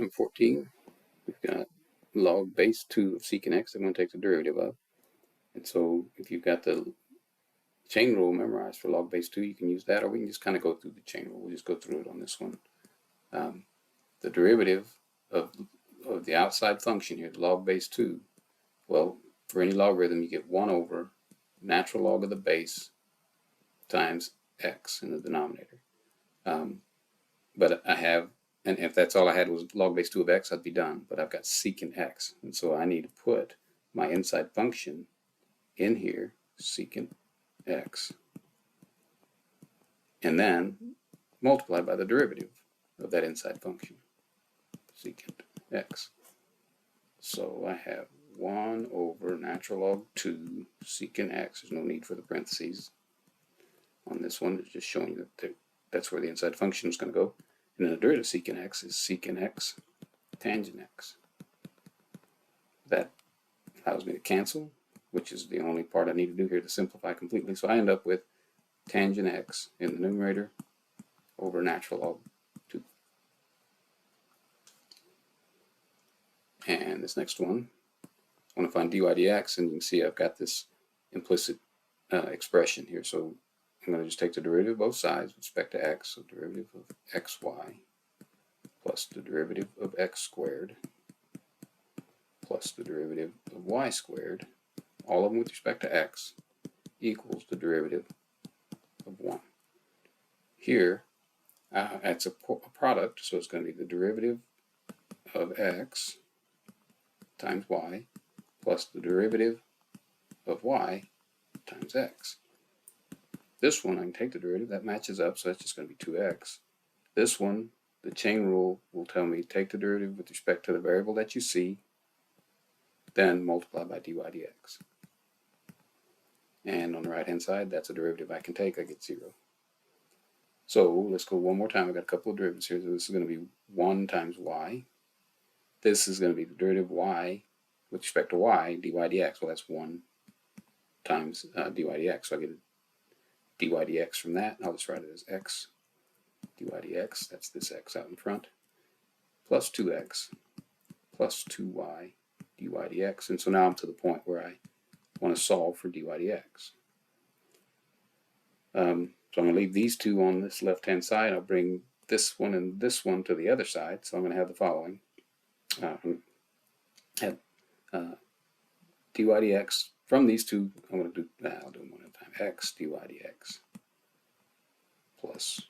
Number 14, we've got log base 2 of secant x I'm going to take the derivative of. And so if you've got the chain rule memorized for log base 2, you can use that, or we can just kind of go through the chain rule. We'll just go through it on this one. The derivative of the outside function here, log base 2, well, for any logarithm, you get 1 over natural log of the base times x in the denominator. But I have, and if that's all I had was log base 2 of x, I'd be done. But I've got secant x, and so I need to put my inside function in here, secant x, and then multiply by the derivative of that inside function, secant x. So I have 1 over natural log 2 secant x. There's no need for the parentheses on this one. It's just showing you that that's where the inside function is going to go. And then the derivative of secant x is secant x tangent x. That allows me to cancel, which is the only part I need to do here to simplify completely. So I end up with tangent x in the numerator over natural log 2. And this next one, I want to find dy dx, and you can see I've got this implicit expression here. So I'm going to just take the derivative of both sides with respect to x, so derivative of xy plus the derivative of x squared plus the derivative of y squared, all of them with respect to x, equals the derivative of 1. Here, it's a product, so it's going to be the derivative of x times y plus the derivative of y times x. This one, I can take the derivative, that matches up, so that's just going to be 2x. This one, the chain rule will tell me take the derivative with respect to the variable that you see, then multiply by dy dx. And on the right hand side, that's a derivative I can take, I get 0. So let's go one more time. I've got a couple of derivatives here. So this is going to be 1 times y. This is going to be the derivative of y with respect to y, dy dx. Well, that's 1 times dy dx. So I get dy dx from that. I'll just write it as x dy dx. That's this x out in front. Plus 2x plus 2y dy dx. And so now I'm to the point where I want to solve for dy dx. So I'm going to leave these two on this left-hand side. I'll bring this one and this one to the other side. So I'm going to have the following. Have dy dx from these two. I'm going to do that. I'll do them one at a time. X dy dx plus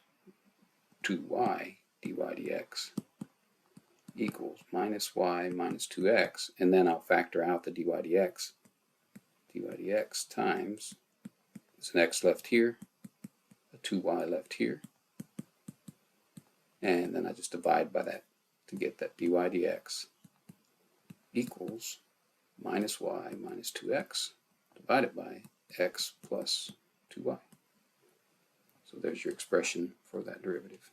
2y dy dx equals minus y minus 2x. And then I'll factor out the dy dx. Dy dx times, there's an x left here, a 2y left here, and then I just divide by that to get that dy dx equals minus y minus 2x divided by x plus 2y. So there's your expression for that derivative.